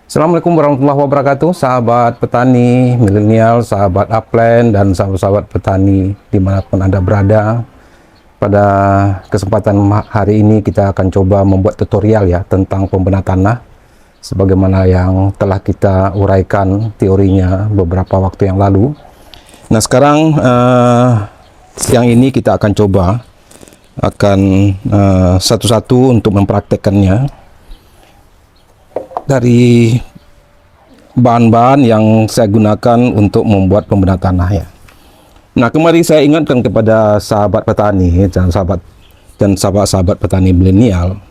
Assalamualaikum warahmatullahi wabarakatuh, sahabat petani milenial, sahabat upland, dan sahabat-sahabat petani dimanapun Anda berada. Pada kesempatan hari ini kita akan coba membuat tutorial ya tentang pembenahan tanah, sebagaimana yang telah kita uraikan teorinya beberapa waktu yang lalu. Nah sekarang siang ini kita akan coba satu-satu untuk mempraktekkannya dari bahan-bahan yang saya gunakan untuk membuat pembenahan tanah ya. Nah, kemarin saya ingatkan kepada sahabat petani dan sahabat-sahabat petani milenial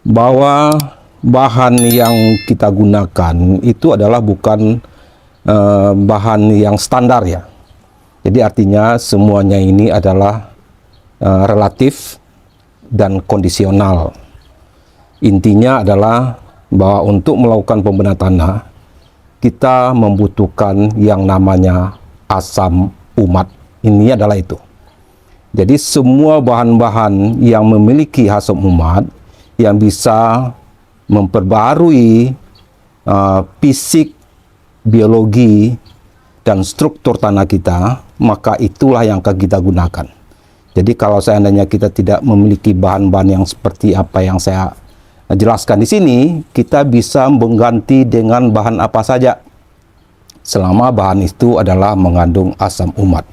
bahwa bahan yang kita gunakan itu adalah bukan bahan yang standar ya. Jadi artinya semuanya ini adalah relatif dan kondisional. Intinya adalah bahwa untuk melakukan pembenahan tanah kita membutuhkan yang namanya asam umat. Ini adalah itu. Jadi semua bahan-bahan yang memiliki asam umat yang bisa memperbarui fisik, biologi, dan struktur tanah kita, maka itulah yang akan kita gunakan. Jadi kalau seandainya kita tidak memiliki bahan-bahan yang seperti apa yang saya jelaskan di sini, kita bisa mengganti dengan bahan apa saja selama bahan itu adalah mengandung asam umat.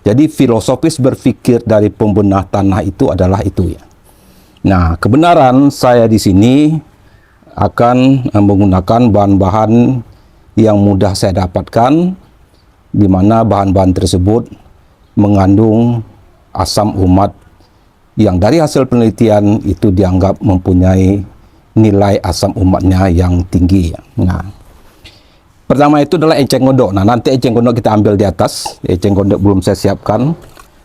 Jadi filosofis berpikir dari pembenah tanah itu adalah itu ya. Nah, kebenaran saya di sini akan menggunakan bahan-bahan yang mudah saya dapatkan, di mana bahan-bahan tersebut mengandung asam umat yang dari hasil penelitian itu dianggap mempunyai nilai asam umatnya yang tinggi. Nah, pertama itu adalah enceng gondok. Nah, nanti enceng gondok kita ambil di atas. Enceng gondok belum saya siapkan.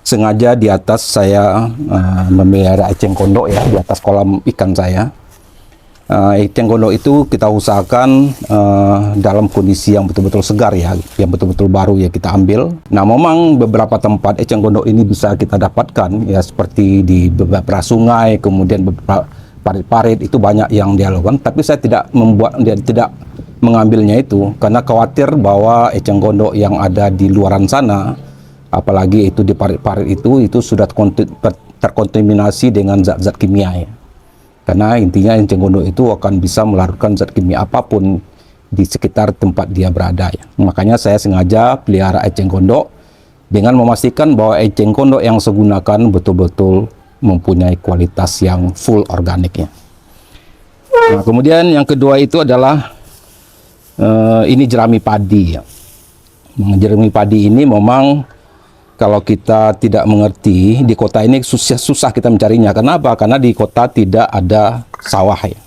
Sengaja di atas saya memelihara enceng gondok ya, di atas kolam ikan saya. Enceng gondok itu kita usahakan dalam kondisi yang betul-betul segar ya, yang betul-betul baru ya kita ambil. Nah, memang beberapa tempat eceng gondok ini bisa kita dapatkan ya, seperti di beberapa sungai, kemudian beberapa parit-parit itu banyak yang dia lakukan, tapi saya tidak mengambilnya itu karena khawatir bahwa eceng gondok yang ada di luaran sana, apalagi itu di parit-parit itu sudah terkontaminasi dengan zat-zat kimia ya. Karena intinya eceng gondok itu akan bisa melarutkan zat kimia apapun di sekitar tempat dia berada ya. Makanya saya sengaja pelihara eceng gondok dengan memastikan bahwa eceng gondok yang saya gunakan betul-betul mempunyai kualitas yang full organik ya. Nah, kemudian yang kedua itu adalah ini jerami padi ya. Jerami padi ini memang kalau kita tidak mengerti, di kota ini susah kita mencarinya. Kenapa? Karena di kota tidak ada sawah ya.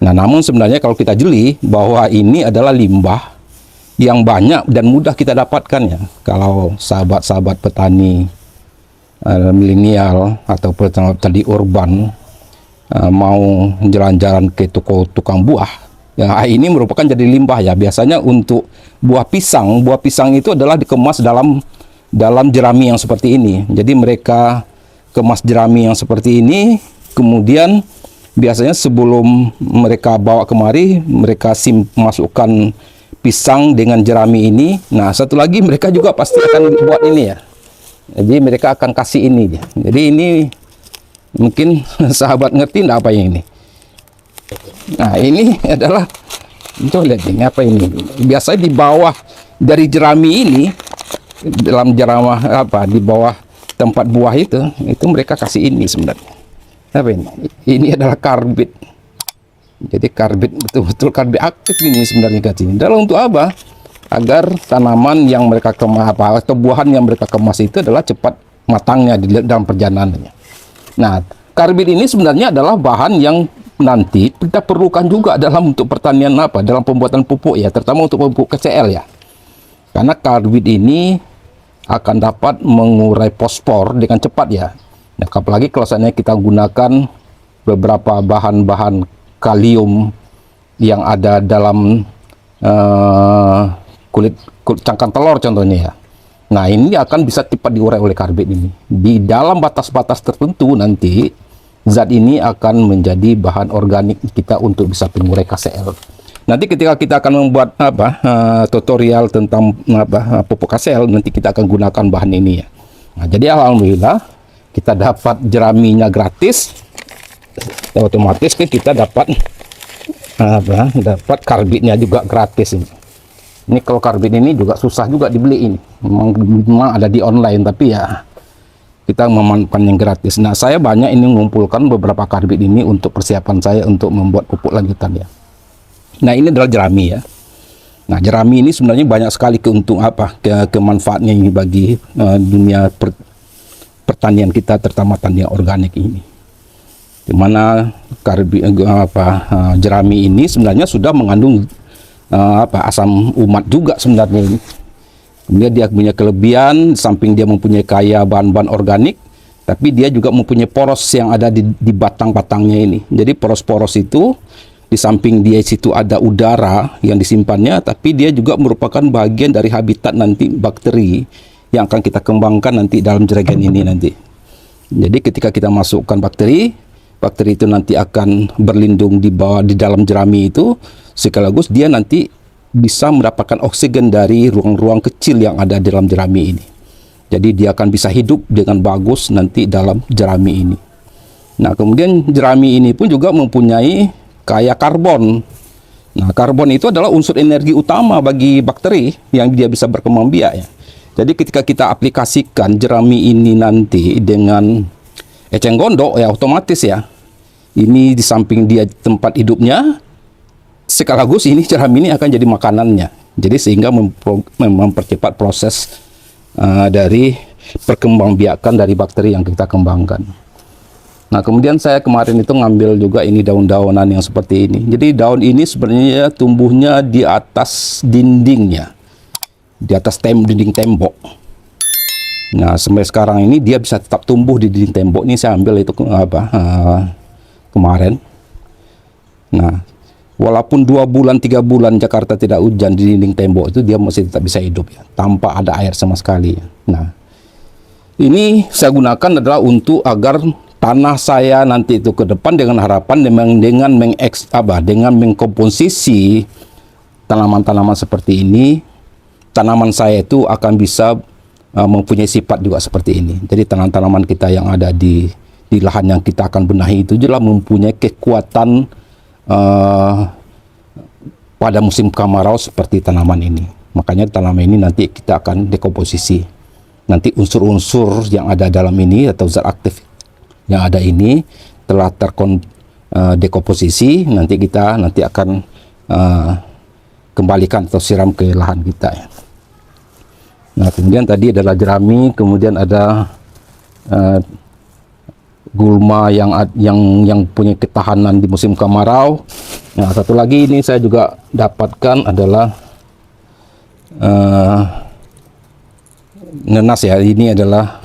Nah, namun sebenarnya kalau kita jeli bahwa ini adalah limbah yang banyak dan mudah kita dapatkan ya. Kalau sahabat-sahabat petani milenial atau petani urban mau jalan-jalan ke toko tukang buah ya, ini merupakan jadi limbah ya. Biasanya untuk buah pisang itu adalah dikemas dalam jerami yang seperti ini. Jadi mereka kemas jerami yang seperti ini, kemudian biasanya sebelum mereka bawa kemari, mereka masukkan pisang dengan jerami ini. Nah, satu lagi mereka juga pasti akan buat ini ya. Jadi mereka akan kasih ini. Jadi ini mungkin sahabat ngerti enggak apa yang ini. Nah, ini adalah, coba lihat ini apa ini. Biasanya di bawah dari jerami ini, dalam jeramah di bawah tempat buah itu mereka kasih ini sebenarnya. Apa ini? Ini adalah karbit. Jadi karbit, betul-betul karbit aktif ini sebenarnya kasih. Dalam untuk apa? Agar tanaman yang mereka kemas atau buahan yang mereka kemas itu adalah cepat matangnya dalam perjalanannya. Nah, karbit ini sebenarnya adalah bahan yang nanti kita perlukan juga dalam untuk pertanian dalam pembuatan pupuk ya, terutama untuk pupuk KCL ya. Karena karbit ini akan dapat mengurai fosfor dengan cepat ya. Nah, apalagi kalau seandainya kita gunakan beberapa bahan-bahan kalium yang ada dalam kulit cangkang telur contohnya ya. Nah, ini akan bisa cepat diurai oleh karbit ini. Di dalam batas-batas tertentu nanti zat ini akan menjadi bahan organik kita untuk bisa pengurai KCl. Nanti ketika kita akan membuat tutorial tentang pupuk KCL, nanti kita akan gunakan bahan ini ya. Nah, jadi alhamdulillah kita dapat jeraminya gratis. Otomatis kan kita dapat dapat karbitnya juga gratis ini. Ini kalau karbit ini juga susah juga dibeli ini. Memang ada di online, tapi ya kita memanfaatkan yang gratis. Nah, saya banyak ini mengumpulkan beberapa karbit ini untuk persiapan saya untuk membuat pupuk lanjutan ya. Nah, ini adalah jerami ya. Nah, jerami ini sebenarnya banyak sekali kemanfaatnya ini bagi dunia pertanian kita, terutama tanian organik ini. Di mana jerami ini sebenarnya sudah mengandung asam umat juga sebenarnya ini. Kemudian dia punya kelebihan, samping dia mempunyai kaya bahan-bahan organik, tapi dia juga mempunyai poros yang ada di batang-batangnya ini. Jadi poros-poros itu, di samping dia situ ada udara yang disimpannya, tapi dia juga merupakan bagian dari habitat nanti bakteri yang akan kita kembangkan nanti dalam jeragan ini nanti. Jadi ketika kita masukkan bakteri itu nanti akan berlindung di dalam jerami itu, sekaligus dia nanti bisa mendapatkan oksigen dari ruang-ruang kecil yang ada di dalam jerami ini. Jadi dia akan bisa hidup dengan bagus nanti dalam jerami ini. Nah, kemudian jerami ini pun juga mempunyai kaya karbon. Nah, karbon itu adalah unsur energi utama bagi bakteri yang dia bisa berkembang biak ya. Jadi ketika kita aplikasikan jerami ini nanti dengan eceng gondok ya, otomatis ya, ini di samping dia tempat hidupnya, sekaligus ini jerami ini akan jadi makanannya. Jadi sehingga mempercepat proses dari perkembangbiakan dari bakteri yang kita kembangkan. Nah, kemudian saya kemarin itu ngambil juga ini daun-daunan yang seperti ini. Jadi daun ini sebenarnya tumbuhnya di atas dindingnya, di atas dinding tembok. Nah, sampai sekarang ini dia bisa tetap tumbuh di dinding tembok. Ini saya ambil itu kemarin. Nah, walaupun 2 bulan 3 bulan Jakarta tidak hujan, di dinding tembok itu dia masih tetap bisa hidup ya, tanpa ada air sama sekali. Nah, ini saya gunakan adalah untuk agar tanah saya nanti itu ke depan dengan harapan dengan mengkomposisi tanaman-tanaman seperti ini, tanaman saya itu akan bisa mempunyai sifat juga seperti ini. Jadi tanaman-tanaman kita yang ada di lahan yang kita akan benahi itu jelas mempunyai kekuatan pada musim kemarau seperti tanaman ini. Makanya tanaman ini nanti kita akan dekomposisi. Nanti unsur-unsur yang ada dalam ini atau zat aktif yang ada ini telah dekomposisi, nanti kita akan kembalikan atau siram ke lahan kita ya. Nah, kemudian tadi adalah jerami, kemudian ada gulma yang punya ketahanan di musim kemarau. Nah, satu lagi ini saya juga dapatkan adalah nenas ya. Ini adalah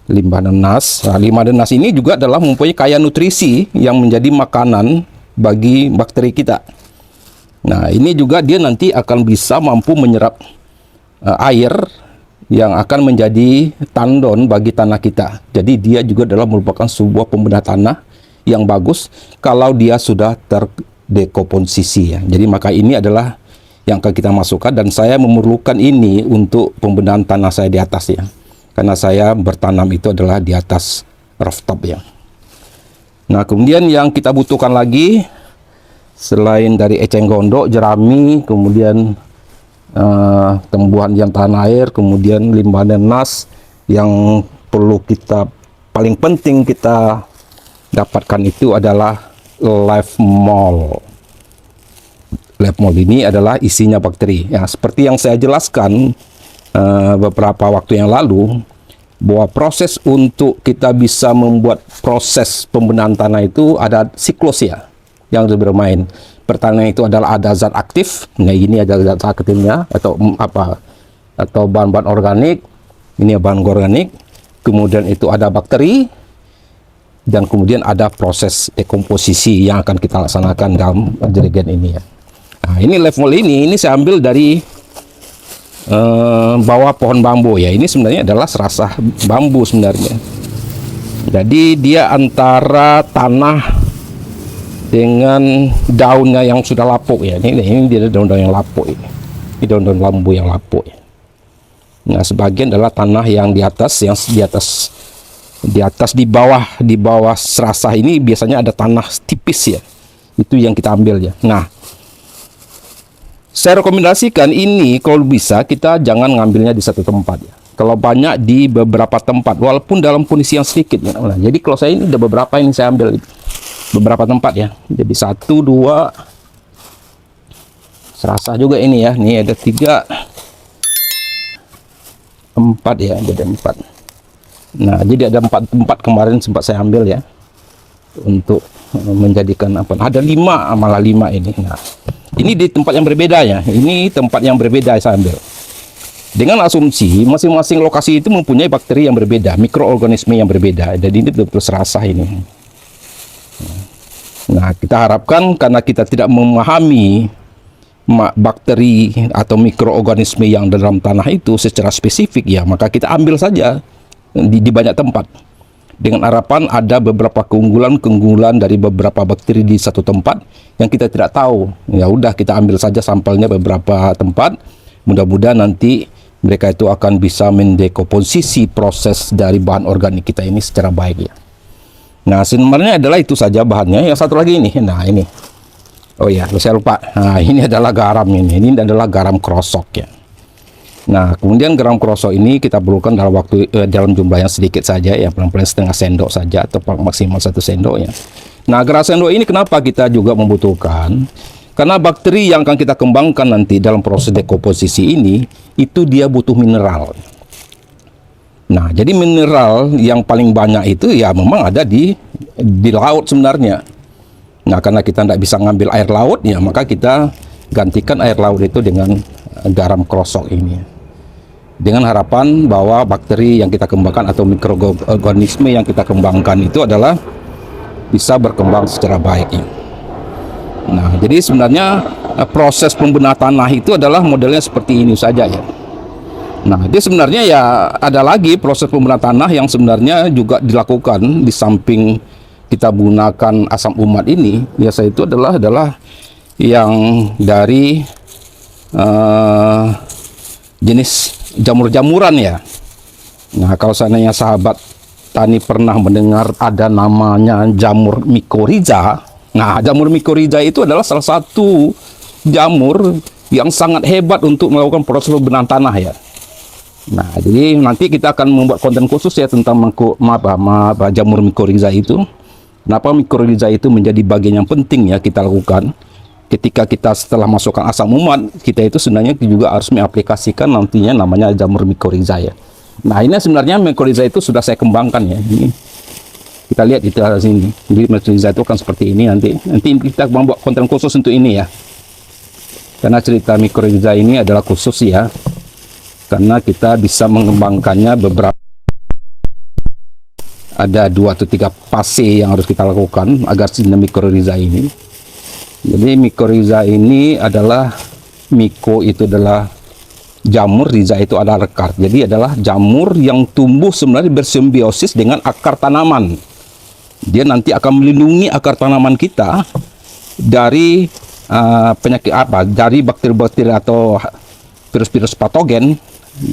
limbah nenas. Nah, limbah nenas ini juga adalah mempunyai kaya nutrisi yang menjadi makanan bagi bakteri kita. Nah, ini juga dia nanti akan bisa mampu menyerap air yang akan menjadi tandon bagi tanah kita. Jadi dia juga adalah merupakan sebuah pembedah tanah yang bagus kalau dia sudah terdekomposisi ya. Jadi maka ini adalah yang akan kita masukkan, dan saya memerlukan ini untuk pembedahan tanah saya di atas ya. Karena saya bertanam itu adalah di atas rooftop ya. Nah, kemudian yang kita butuhkan lagi selain dari eceng gondok, jerami, kemudian tumbuhan yang tahan air, kemudian limbah nenas, yang perlu kita paling penting kita dapatkan itu adalah live mold. Live mold ini adalah isinya bakteri ya, seperti yang saya jelaskan beberapa waktu yang lalu, bahwa proses untuk kita bisa membuat proses pembenahan tanah itu ada siklus ya yang bermain. Pertama itu adalah ada zat aktif. Nah, ini ada zat aktifnya atau bahan-bahan organik. Ini bahan organik. Kemudian itu ada bakteri, dan kemudian ada proses dekomposisi yang akan kita laksanakan dalam jerigen ini ya. Nah, ini level ini saya ambil dari bawah pohon bambu ya. Ini sebenarnya adalah serasah bambu sebenarnya. Jadi dia antara tanah dengan daunnya yang sudah lapuk ya. Ini dia daun-daun yang lapuk ini. Ini daun-daun lambu yang lapuk ya. Nah, sebagian adalah tanah yang di atas, di bawah serasah ini biasanya ada tanah tipis ya. Itu yang kita ambil ya. Nah, saya rekomendasikan ini kalau bisa kita jangan ngambilnya di satu tempat ya. Kalau banyak di beberapa tempat, walaupun dalam kondisi yang sedikit ya. Nah, jadi kalau saya ini ada beberapa ini saya ambil beberapa tempat ya. Jadi 1, 2, serasah juga ini ya. Nih ada 3, 4 ya, ada 4. Nah, jadi ada 4 tempat kemarin sempat saya ambil ya untuk menjadikan apa? Ada 5, malah 5 ini. Nah, ini di tempat yang berbeda ya. Ini tempat yang berbeda saya ambil. Dengan asumsi masing-masing lokasi itu mempunyai bakteri yang berbeda, mikroorganisme yang berbeda. Jadi ini betul-betul serasah ini. Nah, kita harapkan karena kita tidak memahami bakteri atau mikroorganisme yang dalam tanah itu secara spesifik ya, maka kita ambil saja di banyak tempat. Dengan harapan ada beberapa keunggulan dari beberapa bakteri di satu tempat yang kita tidak tahu. Ya udah kita ambil saja sampelnya beberapa tempat. Mudah-mudahan nanti mereka itu akan bisa mendekomposisi proses dari bahan organik kita ini secara baik ya. Nah, sebenarnya adalah itu saja bahannya. Yang satu lagi ini. Nah, ini. Oh ya, saya lupa. Nah, ini adalah garam ini. Ini adalah garam krosok ya. Nah, kemudian garam krosok ini kita perlukan dalam jumlah yang sedikit saja ya, pelan-pelan setengah sendok saja atau maksimal 1 sendok ya. Nah, garam sendok ini kenapa kita juga membutuhkan? Karena bakteri yang akan kita kembangkan nanti dalam proses dekomposisi ini, itu dia butuh mineral. Nah, jadi mineral yang paling banyak itu ya memang ada di laut sebenarnya. Nah, karena kita tidak bisa ngambil air laut, ya maka kita gantikan air laut itu dengan garam krosok ini. Dengan harapan bahwa bakteri yang kita kembangkan atau mikroorganisme yang kita kembangkan itu adalah bisa berkembang secara baik ya. Nah, jadi sebenarnya proses pembenahan tanah itu adalah modelnya seperti ini saja ya. Nah, dia sebenarnya ya ada lagi proses pembenahan tanah yang sebenarnya juga dilakukan di samping kita menggunakan asam umat ini. Biasa itu adalah yang dari jenis jamur-jamuran ya. Nah, kalau seandainya sahabat tani pernah mendengar ada namanya jamur mycorrhiza. Nah, jamur mycorrhiza itu adalah salah satu jamur yang sangat hebat untuk melakukan proses pembenahan tanah ya. Nah, jadi nanti kita akan membuat konten khusus ya tentang jamur mycorrhiza itu. Kenapa mycorrhiza itu menjadi bagian yang penting ya kita lakukan. Ketika kita setelah masukkan asam umat, kita itu sebenarnya juga harus mengaplikasikan nantinya namanya jamur mycorrhiza ya. Nah, ini sebenarnya mycorrhiza itu sudah saya kembangkan ya. Ini kita lihat di sini. Jadi mycorrhiza itu akan seperti ini nanti. Nanti kita membuat konten khusus untuk ini ya. Karena cerita mycorrhiza ini adalah khusus ya. Karena kita bisa mengembangkannya beberapa. Ada 2 atau 3 fase yang harus kita lakukan agar si mycorrhiza ini. Jadi mycorrhiza ini adalah itu adalah jamur, rhiza itu adalah akar. Jadi adalah jamur yang tumbuh sebenarnya bersimbiosis dengan akar tanaman. Dia nanti akan melindungi akar tanaman kita dari penyakit dari bakteri-bakteri atau virus-virus patogen.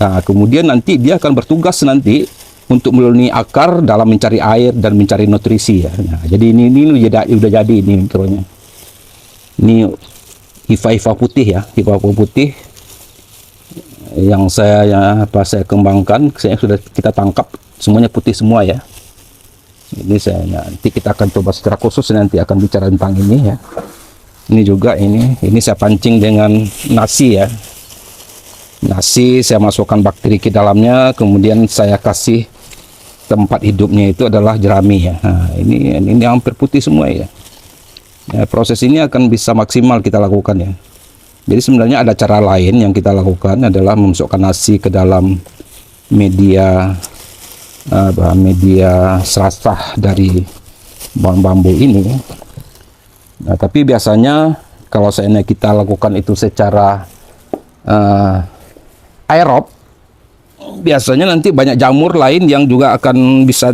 Nah, kemudian nanti dia akan bertugas nanti untuk melindungi akar dalam mencari air dan mencari nutrisi ya. Nah, jadi ini udah jadi ini mikronya. Ini hifa-hifa putih ya, hifa-hifa putih yang saya kembangkan, sudah kita tangkap semuanya putih semua ya. Ini nanti kita akan coba secara khusus nanti akan bicara tentang ini ya. Ini juga ini saya pancing dengan nasi ya. Nasi saya masukkan bakteri ke dalamnya, kemudian saya kasih tempat hidupnya itu adalah jerami ya. Nah, ini hampir putih semua ya. Proses ini akan bisa maksimal kita lakukan ya. Jadi sebenarnya ada cara lain yang kita lakukan adalah memasukkan nasi ke dalam media serasah dari pohon bambu ini. Nah, tapi biasanya kalau seandainya kita lakukan itu secara aerob, biasanya nanti banyak jamur lain yang juga akan bisa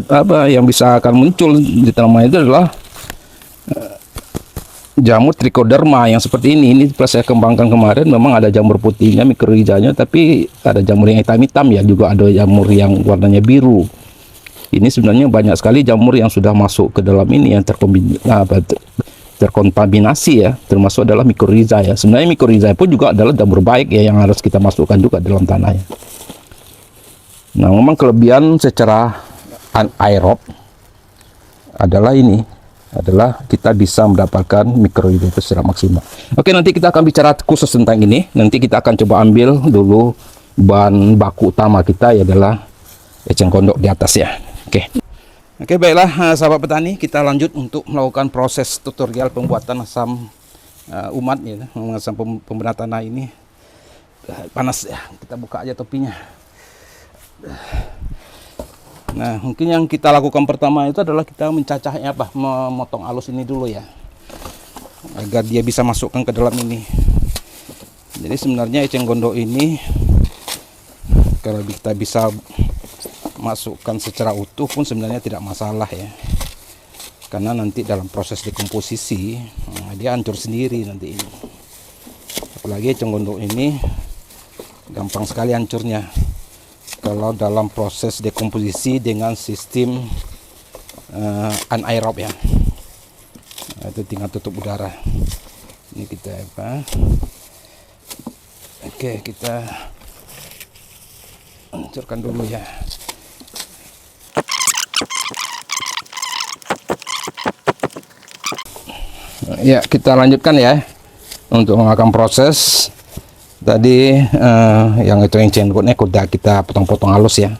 akan muncul di tanaman itu adalah jamur trichoderma yang seperti ini plus saya kembangkan kemarin. Memang ada jamur putihnya, mikorrhizanya, tapi ada jamur yang hitam-hitam ya, juga ada jamur yang warnanya biru. Ini sebenarnya banyak sekali jamur yang sudah masuk ke dalam ini yang terkontaminasi ya, termasuk adalah mikorrhiza ya. Sebenarnya mikorrhiza pun juga adalah jamur baik ya, yang harus kita masukkan juga dalam tanah ya. Nah, memang kelebihan secara anaerob adalah ini, adalah kita bisa mendapatkan mikorrhiza itu secara maksimal. Oke, nanti kita akan bicara khusus tentang ini. Nanti kita akan coba ambil dulu bahan baku utama kita, ya adalah eceng gondok di atas ya. Oke, baiklah sahabat petani, kita lanjut untuk melakukan proses tutorial pembuatan asam umat ya, asam pemberat tanah ini. Panas ya, kita buka aja topinya. Nah, mungkin yang kita lakukan pertama itu adalah kita mencacahnya, memotong halus ini dulu ya, agar dia bisa masukkan ke dalam ini. Jadi sebenarnya eceng gondok ini kalau kita bisa masukkan secara utuh pun sebenarnya tidak masalah ya, karena nanti dalam proses dekomposisi dia hancur sendiri nanti ini. Apalagi eceng gondok ini gampang sekali hancurnya kalau dalam proses dekomposisi dengan sistem anaerob ya. Nah, itu tinggal tutup udara. Ini kita Oke, kita hancurkan dulu ya. Ya, kita lanjutkan ya untuk melakukan proses tadi yang itu eceng gondoknya udah kita potong-potong halus ya.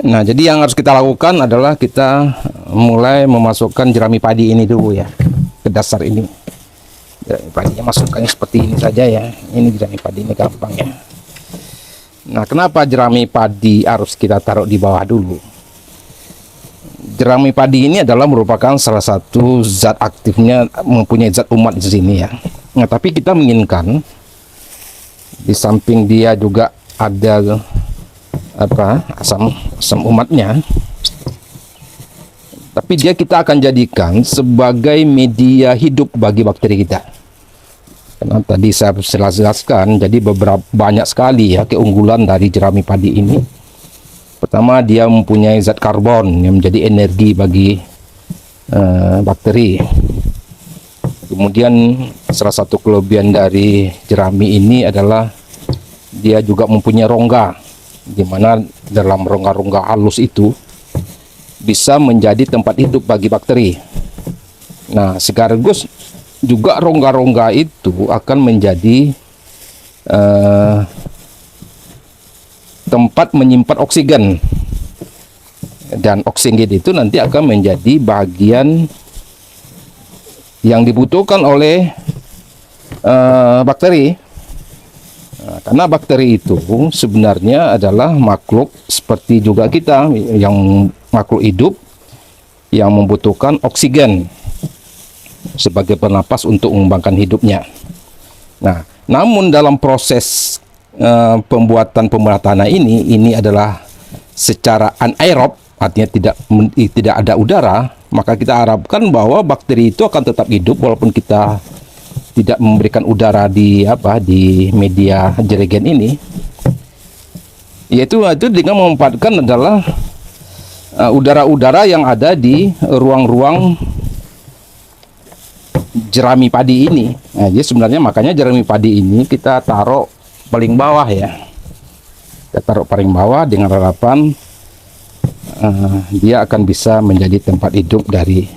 Nah, jadi yang harus kita lakukan adalah kita mulai memasukkan jerami padi ini dulu ya ke dasar ini. Jerami padinya masukkannya seperti ini saja ya. Ini jerami padi ini gampang ya. Nah, kenapa jerami padi harus kita taruh di bawah dulu? Jerami padi ini adalah merupakan salah satu zat aktifnya, mempunyai zat umat di sini ya. Nah, tapi kita menginginkan di samping dia juga ada asam umatnya, tapi dia kita akan jadikan sebagai media hidup bagi bakteri kita. Karena tadi saya jelaskan, jadi banyak sekali ya keunggulan dari jerami padi ini. Pertama, dia mempunyai zat karbon yang menjadi energi bagi bakteri. Kemudian salah satu kelebihan dari jerami ini adalah dia juga mempunyai rongga, di mana dalam rongga-rongga halus itu bisa menjadi tempat hidup bagi bakteri. Nah, sekaligus juga rongga-rongga itu akan menjadi tempat menyimpan oksigen, dan oksigen itu nanti akan menjadi bagian yang dibutuhkan oleh bakteri. Nah, karena bakteri itu sebenarnya adalah makhluk seperti juga kita, yang makhluk hidup yang membutuhkan oksigen sebagai penapas untuk mengembangkan hidupnya. Nah, namun dalam proses pembuatan pemberat tanah ini adalah secara anaerob, artinya tidak ada udara, maka kita harapkan bahwa bakteri itu akan tetap hidup walaupun kita tidak memberikan udara di media jerigen ini. Yaitu dengan memanfaatkan adalah udara-udara yang ada di ruang-ruang jerami padi ini. Nah, jadi sebenarnya makanya jerami padi ini kita taruh paling bawah ya. Kita taruh paling bawah dengan harapan dia akan bisa menjadi tempat hidup dari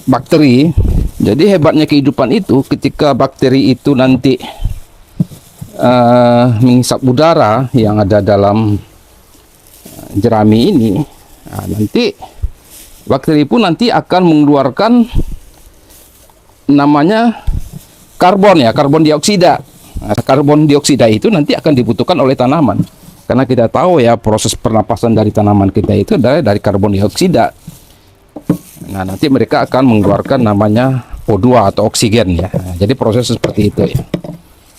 bakteri. Jadi hebatnya kehidupan itu ketika bakteri itu nanti menghisap udara yang ada dalam jerami ini. Nah, nanti bakteri pun nanti akan mengeluarkan namanya karbon ya, karbon dioksida. Nah, karbon dioksida itu nanti akan dibutuhkan oleh tanaman, karena kita tahu ya proses pernapasan dari tanaman kita itu adalah dari karbon dioksida. Nah, nanti mereka akan mengeluarkan namanya O2 atau oksigen ya. Nah, jadi proses seperti itu ya.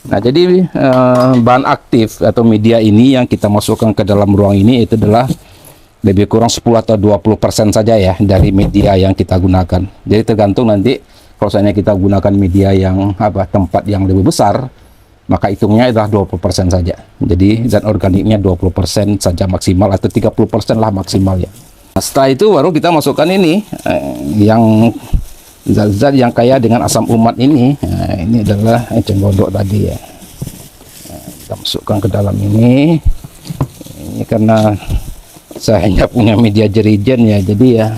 Nah, jadi bahan aktif atau media ini yang kita masukkan ke dalam ruang ini itu adalah lebih kurang 10 atau 20% saja ya dari media yang kita gunakan. Jadi tergantung nanti kalau seandainya kita gunakan media yang tempat yang lebih besar, maka hitungnya adalah 20% saja. Jadi zat organiknya 20% saja maksimal atau 30% lah maksimal ya. Nah, setelah itu baru kita masukkan ini yang zat-zat yang kaya dengan asam umat ini. Nah, ini adalah eceng gondok tadi ya. Nah, kita masukkan ke dalam ini. Ini karena saya hanya punya media jerigen ya, jadi ya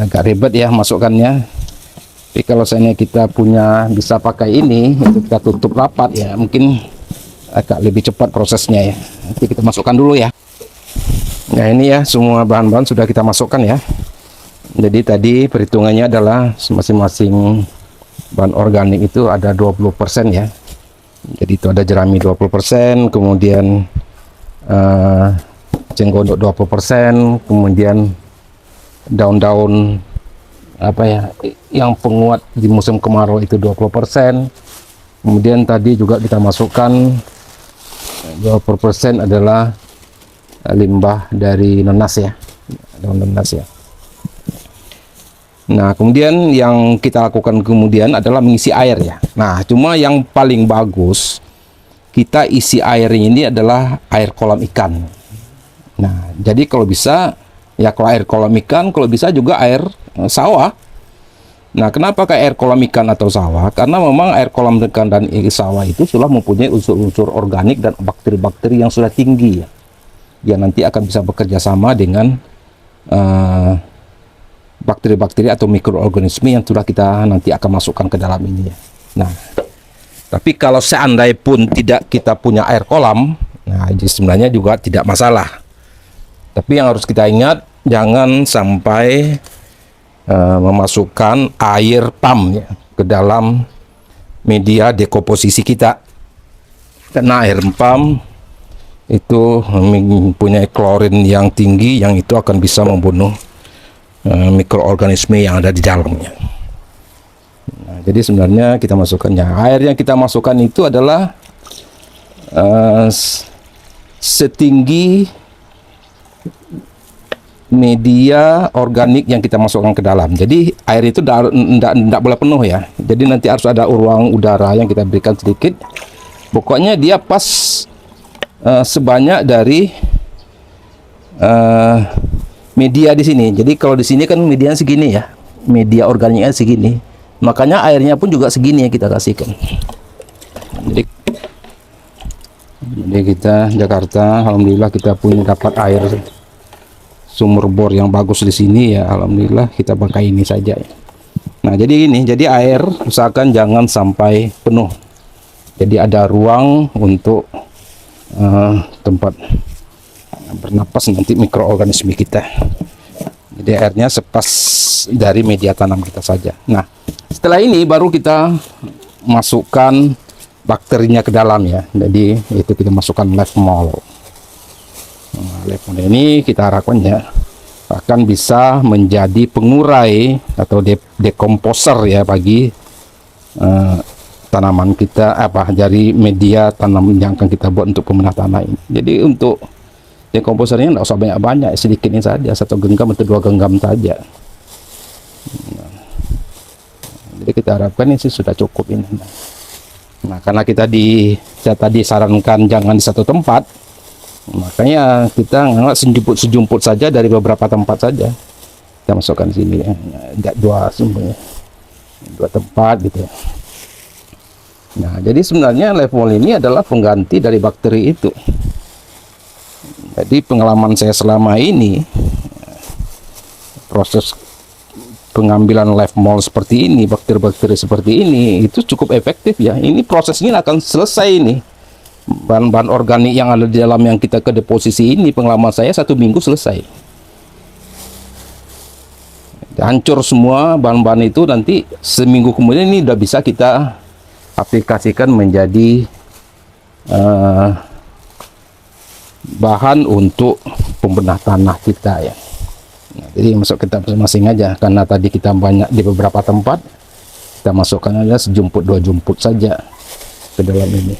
agak ribet ya masukkannya. Tapi kalau seandainya kita bisa pakai ini, itu kita tutup rapat ya, mungkin agak lebih cepat prosesnya ya. Nanti kita masukkan dulu ya. Nah ini ya semua bahan-bahan sudah kita masukkan ya. Jadi tadi perhitungannya adalah masing-masing bahan organik itu ada 20% ya. Jadi itu ada jerami 20%, kemudian eceng gondok 20%, kemudian daun-daun yang penguat di musim kemarau itu 20%. Kemudian tadi juga kita masukkan 20% adalah limbah dari nanas ya, daun nanas ya. Nah, kemudian yang kita lakukan kemudian adalah mengisi air ya. Nah, cuma yang paling bagus kita isi air ini adalah air kolam ikan. Nah, jadi kalau bisa ya, kalau air kolam ikan, kalau bisa juga air sawah. Nah, kenapa ke air kolam ikan atau sawah? Karena memang air kolam ikan dan sawah itu sudah mempunyai unsur-unsur organik dan bakteri-bakteri yang sudah tinggi ya. Dia nanti akan bisa bekerja sama dengan bakteri-bakteri atau mikroorganisme yang sudah kita nanti akan masukkan ke dalam ini ya. Nah, tapi kalau seandainya pun tidak kita punya air kolam, nah jadi sebenarnya juga tidak masalah. Tapi yang harus kita ingat, jangan sampai memasukkan air PAM ya, ke dalam media dekomposisi kita. Karena air PAM itu mempunyai klorin yang tinggi, yang itu akan bisa membunuh mikroorganisme yang ada di dalamnya. Nah, jadi sebenarnya kita masukkannya, air yang kita masukkan itu adalah setinggi media organik yang kita masukkan ke dalam. Jadi air itu tidak boleh penuh ya. Jadi nanti harus ada ruang udara yang kita berikan sedikit. Pokoknya dia pas sebanyak dari media di sini. Jadi kalau di sini kan media segini ya, media organiknya segini. Makanya airnya pun juga segini yang kita kasihkan. Jadi kita Jakarta, alhamdulillah kita punya dapat air sumur bor yang bagus di sini ya, alhamdulillah kita pakai ini saja ya. Nah jadi ini, jadi air usahakan jangan sampai penuh, jadi ada ruang untuk tempat bernapas nanti mikroorganisme kita. Jadi airnya sepas dari media tanam kita saja. Nah setelah ini baru kita masukkan bakterinya ke dalam ya. Jadi itu kita masukkan live mold. Nah, lepon ini kita harapkan ya akan bisa menjadi pengurai atau dekomposer ya bagi tanaman kita, dari media tanam yang akan kita buat untuk pemenah tanah ini. Jadi untuk dekomposernya tidak usah banyak-banyak, sedikit ini saja, 1 genggam atau 2 genggam saja. Jadi kita harapkan ini sih sudah cukup ini. Nah karena saya tadi sarankan jangan di satu tempat, makanya kita nggak sejumput saja dari beberapa tempat saja. Kita masukkan sini ya, enggak 2 tempat gitu ya. Nah jadi sebenarnya live mold ini adalah pengganti dari bakteri itu. Jadi pengalaman saya selama ini, proses pengambilan live mold seperti ini, bakteri-bakteri seperti ini, itu cukup efektif ya. Ini prosesnya akan selesai ini. Bahan-bahan organik yang ada di dalam yang kita ke deposisi ini, pengalaman saya 1 minggu selesai. Hancur semua bahan-bahan itu, nanti seminggu kemudian ini udah bisa kita aplikasikan menjadi bahan untuk pembenah tanah kita ya. Nah, jadi masuk kita masing-masing aja, karena tadi kita banyak di beberapa tempat, kita masukkan aja sejumput 2 jumput saja ke dalam ini.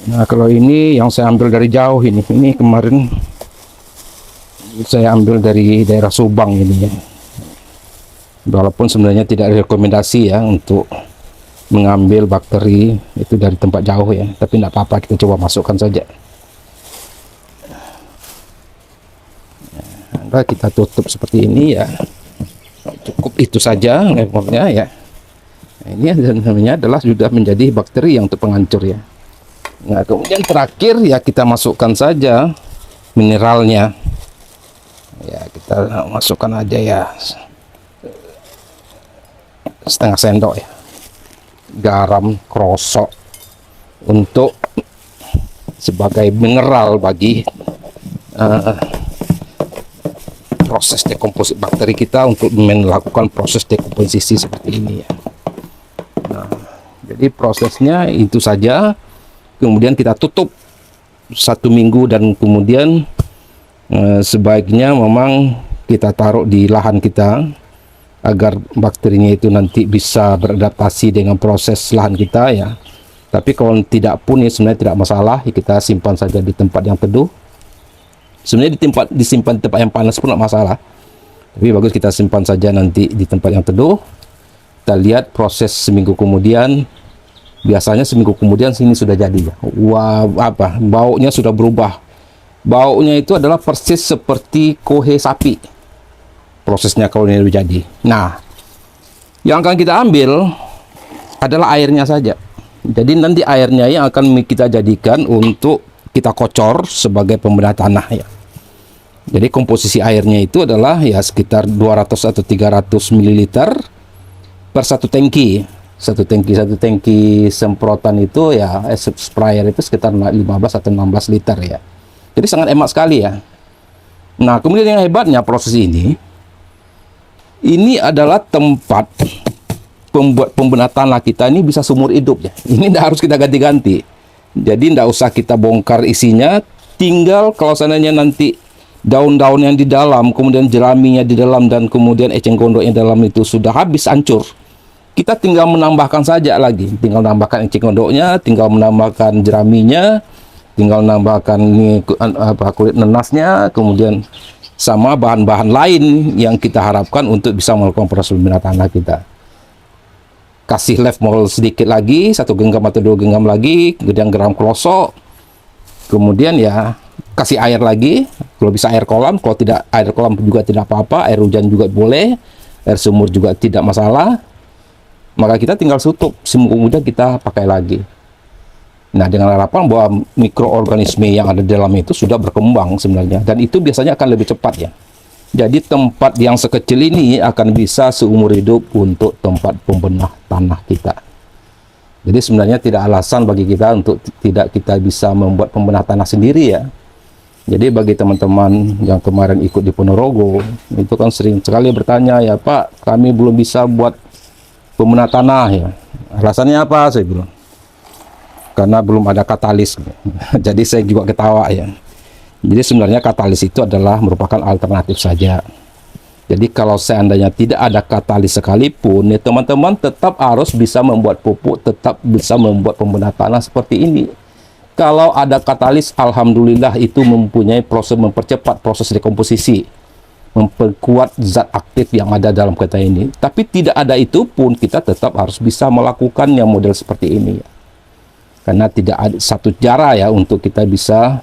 Nah, kalau ini yang saya ambil dari jauh ini kemarin saya ambil dari daerah Subang ini ya. Walaupun sebenarnya tidak rekomendasi ya untuk mengambil bakteri itu dari tempat jauh ya, tapi tidak apa-apa, kita coba masukkan saja. Nah, kita tutup seperti ini ya, cukup itu saja levelnya ya. Nah, ini namanya adalah sudah menjadi bakteri yang untuk penghancur ya. Nah, kemudian terakhir ya kita masukkan saja mineralnya ya, kita masukkan aja ya setengah sendok ya garam krosok untuk sebagai mineral bagi proses dekomposisi bakteri kita untuk melakukan proses dekomposisi seperti ini ya. Nah, jadi prosesnya itu saja, kemudian kita tutup 1 minggu dan kemudian sebaiknya memang kita taruh di lahan kita agar bakterinya itu nanti bisa beradaptasi dengan proses lahan kita ya. Tapi kalau tidak pun ya sebenarnya tidak masalah, ya kita simpan saja di tempat yang teduh. Sebenarnya disimpan di tempat yang panas pun tidak masalah, tapi bagus kita simpan saja nanti di tempat yang teduh. Kita lihat proses seminggu kemudian, biasanya seminggu kemudian sini sudah jadi ya. Wah, apa baunya sudah berubah. Baunya itu adalah persis seperti kohe sapi prosesnya kalau ini sudah jadi. Nah, yang akan kita ambil adalah airnya saja. Jadi nanti airnya yang akan kita jadikan untuk kita kocor sebagai pembedah tanah ya. Jadi komposisi airnya itu adalah ya sekitar 200 atau 300 ml per satu tangki. Satu tangki semprotan itu ya sprayer itu sekitar 15 atau 16 liter ya. Jadi sangat hemat sekali ya. Nah, kemudian yang hebatnya proses ini adalah tempat pembuat pembedah tanah kita ini bisa seumur hidup ya. Ini tidak harus kita ganti-ganti. Jadi tidak usah kita bongkar isinya, tinggal kalau seandainya nanti daun-daun yang di dalam, kemudian jeraminya di dalam, dan kemudian eceng gondok yang dalam itu sudah habis hancur, kita tinggal menambahkan saja lagi, tinggal menambahkan eceng gondoknya, tinggal menambahkan jeraminya, tinggal menambahkan kulit nenasnya, kemudian sama bahan-bahan lain yang kita harapkan untuk bisa melakukan proses pembedah tanah kita. Kasih level sedikit lagi, 1 genggam atau 2 genggam lagi, kemudian garam krosok, kemudian ya kasih air lagi, kalau bisa air kolam, kalau tidak air kolam juga tidak apa-apa, air hujan juga boleh, air sumur juga tidak masalah. Maka kita tinggal tutup, kemudian kita pakai lagi. Nah, dengan harapan bahwa mikroorganisme yang ada di dalam itu sudah berkembang sebenarnya, dan itu biasanya akan lebih cepat ya. Jadi tempat yang sekecil ini akan bisa seumur hidup untuk tempat pembenah tanah kita. Jadi sebenarnya tidak alasan bagi kita untuk tidak kita bisa membuat pembenah tanah sendiri ya. Jadi bagi teman-teman yang kemarin ikut di Ponorogo, itu kan sering sekali bertanya, ya Pak, kami belum bisa buat pembenah tanah ya. Alasannya apa? Saya bilang, karena belum ada katalis. Jadi saya juga ketawa ya. Jadi sebenarnya katalis itu adalah merupakan alternatif saja. Jadi kalau seandainya tidak ada katalis sekalipun, ya teman-teman tetap harus bisa membuat pupuk, tetap bisa membuat pembenah tanah seperti ini. Kalau ada katalis, alhamdulillah itu mempunyai proses mempercepat proses dekomposisi, memperkuat zat aktif yang ada dalam kita ini. Tapi tidak ada itu pun kita tetap harus bisa melakukannya model seperti ini. Karena tidak ada satu cara ya untuk kita bisa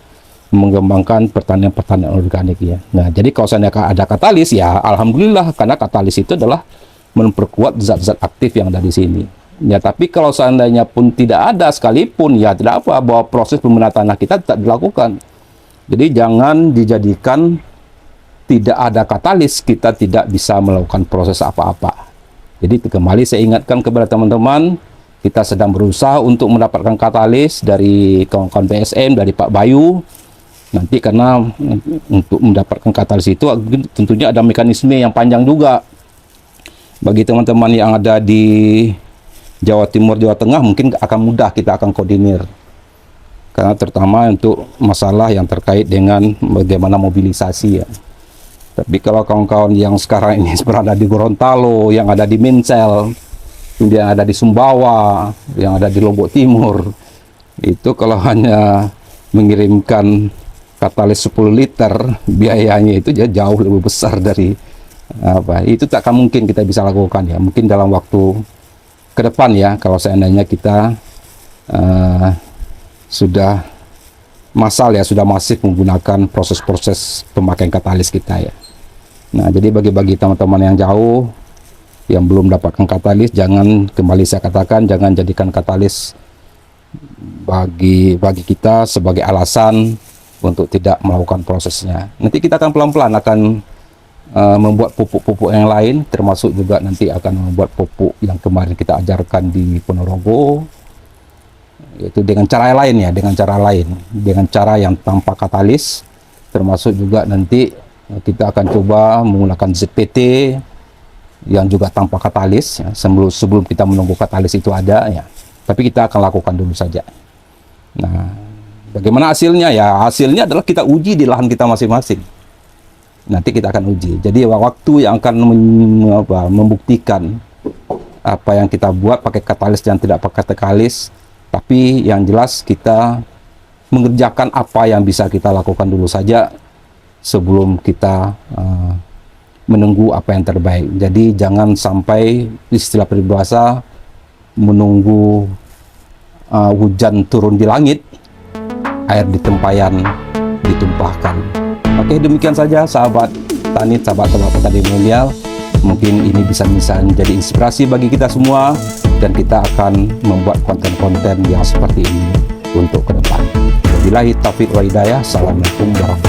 mengembangkan pertanian organik ya. Nah, jadi kalau seandainya ada katalis ya alhamdulillah, karena katalis itu adalah memperkuat zat-zat aktif yang ada di sini. Ya, tapi kalau seandainya pun tidak ada sekalipun ya tidak apa, bahwa proses pembenahan tanah kita tetap dilakukan. Jadi jangan dijadikan tidak ada katalis kita tidak bisa melakukan proses apa-apa. Jadi kembali saya ingatkan kepada teman-teman, kita sedang berusaha untuk mendapatkan katalis dari kawan-kawan BSM, dari Pak Bayu. Nanti karena untuk mendapatkan katalis itu tentunya ada mekanisme yang panjang juga. Bagi teman-teman yang ada di Jawa Timur, Jawa Tengah mungkin akan mudah kita akan koordinir. Karena terutama untuk masalah yang terkait dengan bagaimana mobilisasi ya. Tapi kalau kawan-kawan yang sekarang ini berada di Gorontalo, yang ada di Mincel, yang ada di Sumbawa, yang ada di Lombok Timur, Itu kalau hanya mengirimkan katalis 10 liter, biayanya itu jauh lebih besar dari apa. Itu tak akan mungkin kita bisa lakukan ya. Mungkin dalam waktu ke depan ya, kalau seandainya kita sudah massal ya, sudah masif menggunakan proses-proses pemakaian katalis kita ya. Nah, jadi bagi teman-teman yang jauh yang belum dapatkan katalis, jangan, kembali saya katakan, jangan jadikan katalis bagi kita sebagai alasan untuk tidak melakukan prosesnya. Nanti kita akan pelan-pelan akan membuat pupuk-pupuk yang lain, termasuk juga nanti akan membuat pupuk yang kemarin kita ajarkan di Ponorogo, yaitu dengan cara lain ya, dengan cara yang tanpa katalis. Termasuk juga nanti kita akan coba menggunakan ZPT yang juga tanpa katalis ya, sebelum kita menunggu katalis itu ada ya. Tapi kita akan lakukan dulu saja. Nah, bagaimana hasilnya ya? Hasilnya adalah kita uji di lahan kita masing-masing. Nanti kita akan uji. Jadi waktu yang akan membuktikan apa yang kita buat pakai katalis dan tidak pakai katalis. Tapi yang jelas kita mengerjakan apa yang bisa kita lakukan dulu saja sebelum kita menunggu apa yang terbaik. Jadi jangan sampai, istilah peribahasa, menunggu hujan turun di langit, air di tempayan ditumpahkan. Oke, demikian saja sahabat tani, sahabat petani milenial. Mungkin ini bisa menjadi inspirasi bagi kita semua, dan kita akan membuat konten-konten yang seperti ini untuk ke depan. Wabillahi taufiq wa hidayah. Assalamualaikum warahmatullahi wabarakatuh.